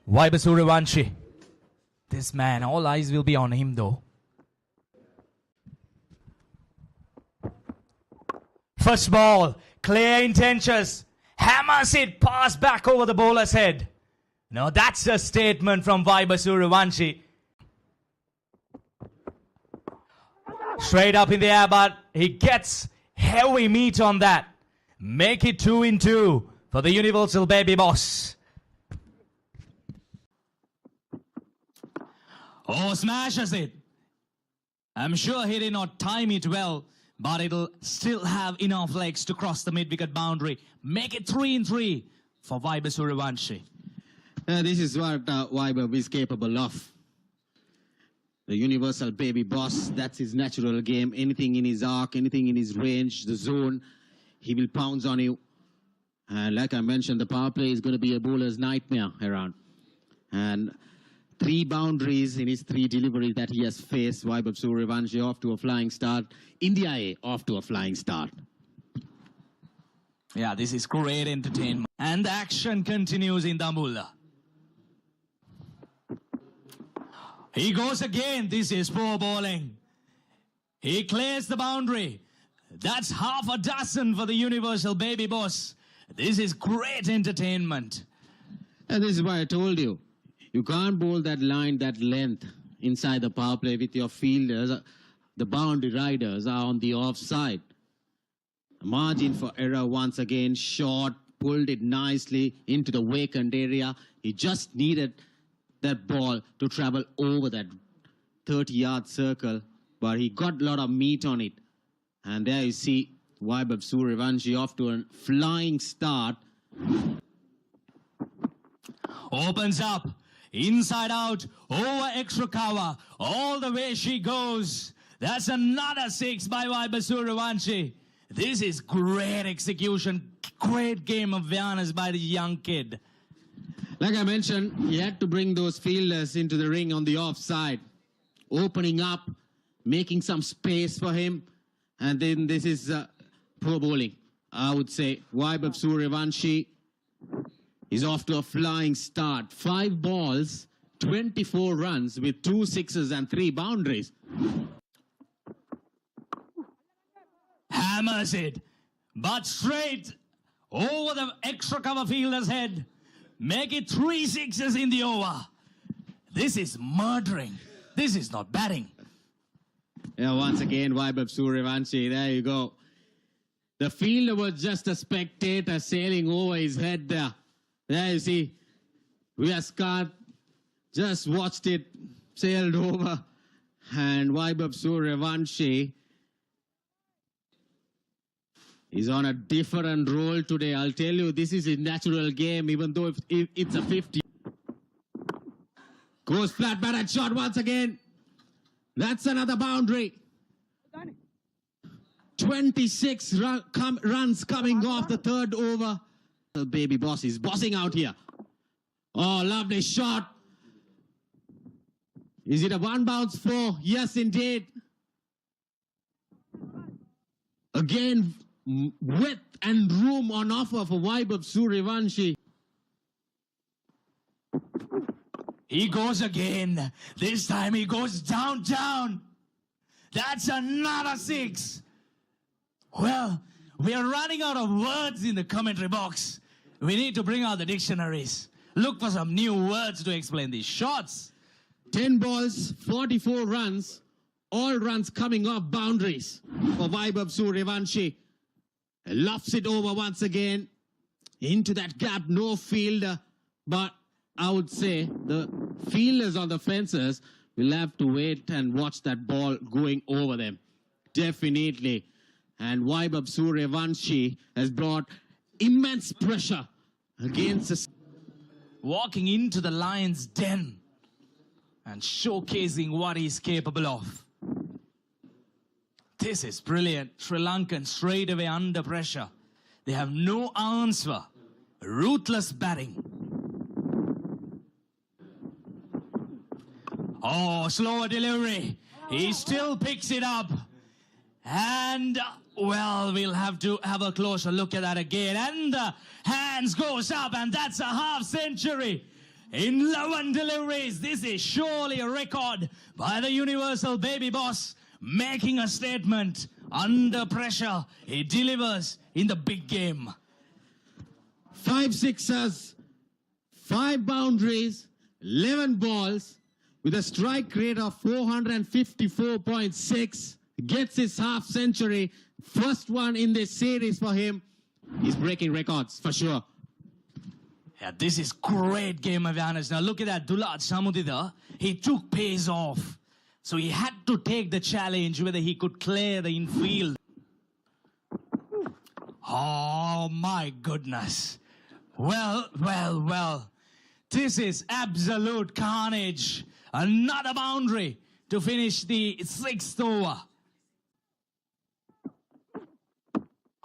Vaibhav Suryavanshi. This man, all eyes will be on him though. First ball, clear intentions. Hammers it, pass back over the bowler's head. Now that's a statement from Vaibhav Suryavanshi. Straight up in the air, but he gets heavy meat on that. Make it 2-2 for the Universal Baby Boss. Oh, smashes it. I'm sure he did not time it well, but it'll still have enough legs to cross the mid-wicket boundary. Make it 3-3 for Vaibhav Suryavanshi. This is what Vaibhav is capable of. The Universal Baby Boss, that's his natural game. Anything in his arc, anything in his range, the zone, he will pounce on you. And like I mentioned, the power play is going to be a bowler's nightmare around. And 3 boundaries in his 3 deliveries that he has faced. Vaibhav Suryavanshi off to a flying start. India A off to a flying start. Yeah, this is great entertainment. And the action continues in Dambulla. He goes again. This is poor bowling. He clears the boundary. That's half a dozen for the Universal Baby Boss. This is great entertainment. And this is why I told you. You can't bowl that line, that length inside the power play with your fielders. The boundary riders are on the offside. Margin for error once again. Short, pulled it nicely into the vacant area. He just needed that ball to travel over that 30-yard circle, but he got a lot of meat on it. And there you see Vaibhav Suryavanshi off to a flying start. Opens up, inside out, over extra cover, all the way she goes. That's another 6 by Vaibhav Suryavanshi. This is great execution, great game of awareness by the young kid. Like I mentioned, he had to bring those fielders into the ring on the offside, opening up, making some space for him. And then this is poor bowling. I would say Vaibhav Suryavanshi is off to a flying start. 5 balls, 24 runs with 2 sixes and 3 boundaries. Hammers it, but straight over the extra cover fielder's head. Make it 3 sixes in the over. This is murdering. This is not batting. Yeah, once again, Vaibhav Suryavanshi, there you go. The fielder was just a spectator sailing over his head there. There you see, Vyaskat just watched it, sailed over. And Vaibhav Suryavanshi is on a different role today. I'll tell you, this is a natural game, even though if it's a 50. Goes flat batted shot once again. That's another boundary. 26 runs coming off the 3rd over. The Baby Boss is bossing out here. Oh, lovely shot. Is it a 1 bounce 4? Yes, indeed. Again, width and room on offer for Vaibhav Suryavanshi. He goes again. This time he goes down. That's another 6. Well, we are running out of words in the commentary box. We need to bring out the dictionaries. Look for some new words to explain these shots. 10 balls, 44 runs. All runs coming off boundaries for Vaibhav Suryavanshi. Lofts it over once again. Into that gap, no fielder. But I would say the fielders on the fences will have to wait and watch that ball going over them. Definitely. And Vaibhav Suryavanshi has brought immense pressure against us. Walking into the lion's den and showcasing what he's capable of. This is brilliant. Sri Lankan straight away under pressure. They have no answer. Ruthless batting. Oh, slower delivery. He still picks it up. And, well, we'll have to have a closer look at that again. And the hands goes up, and that's a half century. in 11 deliveries. This is surely a record by the universal baby boss, making a statement. Under pressure, he delivers in the big game. 5 sixes, 5 boundaries, 11 balls, with a strike rate of 454.6. Gets his half century. First one in this series for him. He's breaking records for sure. Yeah, this is great game awareness. Now look at that, Dulad Samudida. He took pace off. So he had to take the challenge whether he could clear the infield. Oh my goodness. Well. This is absolute carnage. Another boundary to finish the 6th over.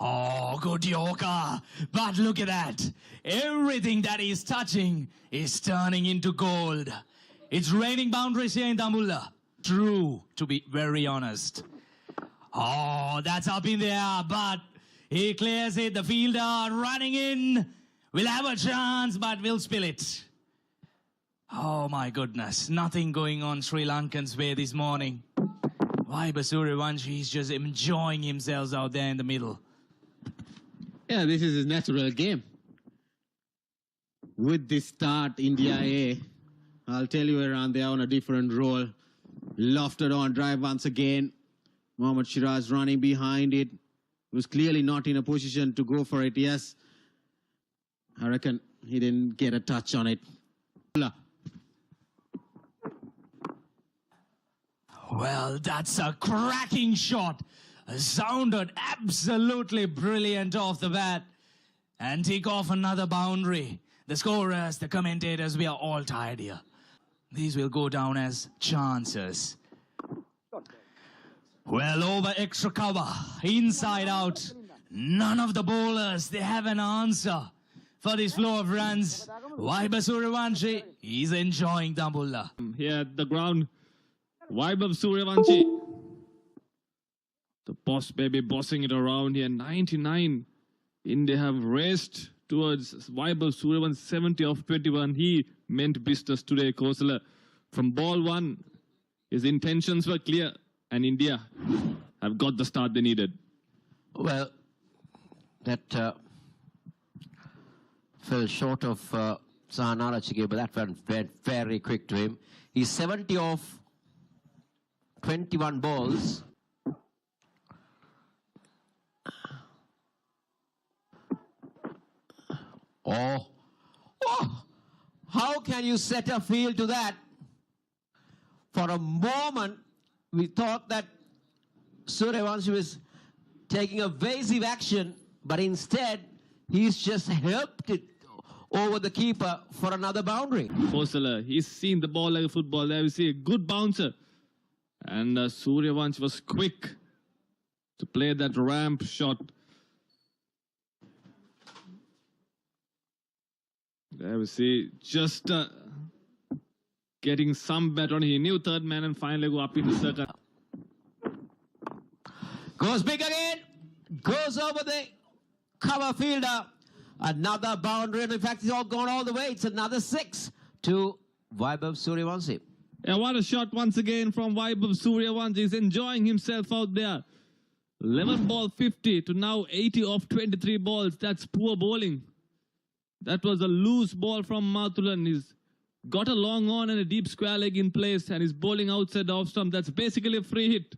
Oh, good yoga. But look at that. Everything that he's touching is turning into gold. It's raining boundaries here in Dambulla. True, to be very honest. Oh, that's up in the air, but he clears it. The fielder running in. We'll have a chance, but we'll spill it. Oh my goodness. Nothing going on Sri Lankan's way this morning. Vaibhav Suryavanshi is just enjoying himself out there in the middle. Yeah, this is his natural game. With this start, India A, I'll tell you around there on a different role. Lofted on drive once again. Mohammad Shiraz running behind it. Was clearly not in a position to go for it. Yes, I reckon he didn't get a touch on it. Well, that's a cracking shot. Sounded absolutely brilliant off the bat. And take off another boundary. The scorers, the commentators, we are all tired here. These will go down as chances. Well, over extra cover, inside out. None of the bowlers, they have an answer for this flow of runs. Vaibhav Suryavanshi, he's enjoying Dambulla. Here at the ground, Vaibhav Suryavanshi. The boss baby bossing it around here. 99. India have raced towards Vaibhav Suryavanshi 70 of 21. He meant business today, Kosala. From ball 1, his intentions were clear, and India have got the start they needed. Well, that fell short of Sahanara Chige, but that went very quick to him. He's 70 of 21 balls. Oh, how can you set a field to that? For a moment, we thought that Suryavanshi was taking evasive action, but instead, he's just helped it over the keeper for another boundary. Kosala, he's seen the ball like a football. There we see a good bouncer. And Suryavanshi was quick to play that ramp shot. There we see just getting some bet on. He knew third man and finally go up in the circle. Goes big again. Goes over the cover fielder. Another boundary. And in fact, it's all gone all the way. It's another 6 to Vaibhav Suryavanshi. And what a shot once again from Vaibhav Suryavanshi. He's enjoying himself out there. 11 ball 50 to now 80 off 23 balls. That's poor bowling. That was a loose ball from Mathulan. He's got a long on and a deep square leg in place, and he's bowling outside the off stump. That's basically a free hit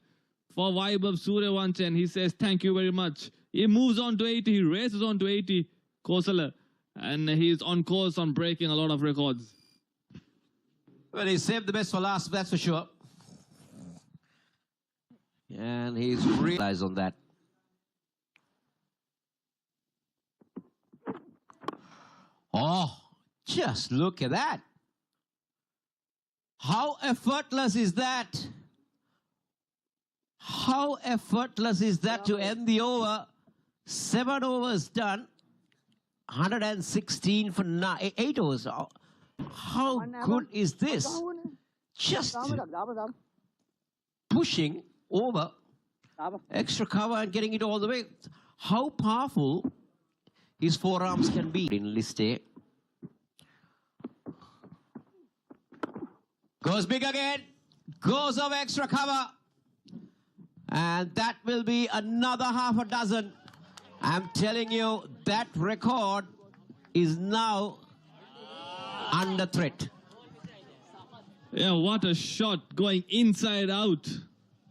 for Vaibhav Suryavanshi, and he says thank you very much. He moves on to 80. He races on to 80, Kosala, and he's on course on breaking a lot of records. Well, he saved the best for last, that's for sure. And he's realized on that. Oh, just look at that. How effortless is that? How effortless is that to end the over? 7 overs done. 116 for 8 overs. How good is this? Just pushing over extra cover and getting it all the way. How powerful his forearms can be in list A. Goes big again. Goes over extra cover. And that will be another half a dozen. I'm telling you, that record is now under threat. Yeah, what a shot going inside out.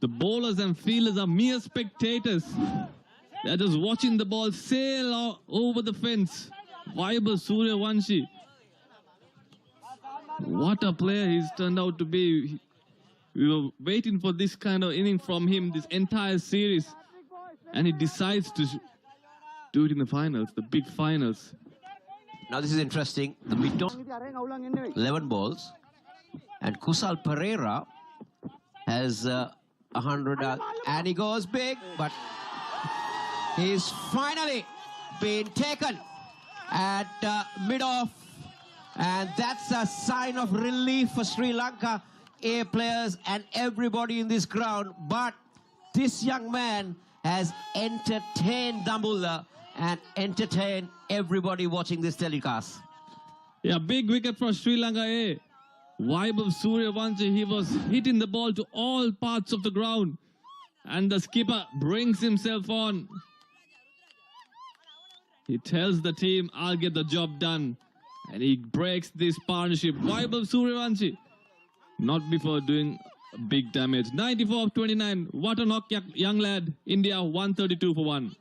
The bowlers and fielders are mere spectators. They're just watching the ball sail over the fence. Vaibhav Suryavanshi. What a player he's turned out to be. We were waiting for this kind of inning from him this entire series. And he decides to do it in the finals, the big finals. Now this is interesting. The mid-on 11 balls. And Kusal Pereira has 100 and he goes big, but he's finally been taken at mid-off. And that's a sign of relief for Sri Lanka A players and everybody in this ground. But this young man has entertained Dambulla and entertained everybody watching this telecast. Yeah, big wicket for Sri Lanka A. Vaibhav Suryavanshi, he was hitting the ball to all parts of the ground. And the skipper brings himself on. He tells the team, I'll get the job done. And he breaks this partnership. Vaibhav Suryavanshi, not before doing big damage. 94 of 29. What a knock, young lad. India 132 for 1.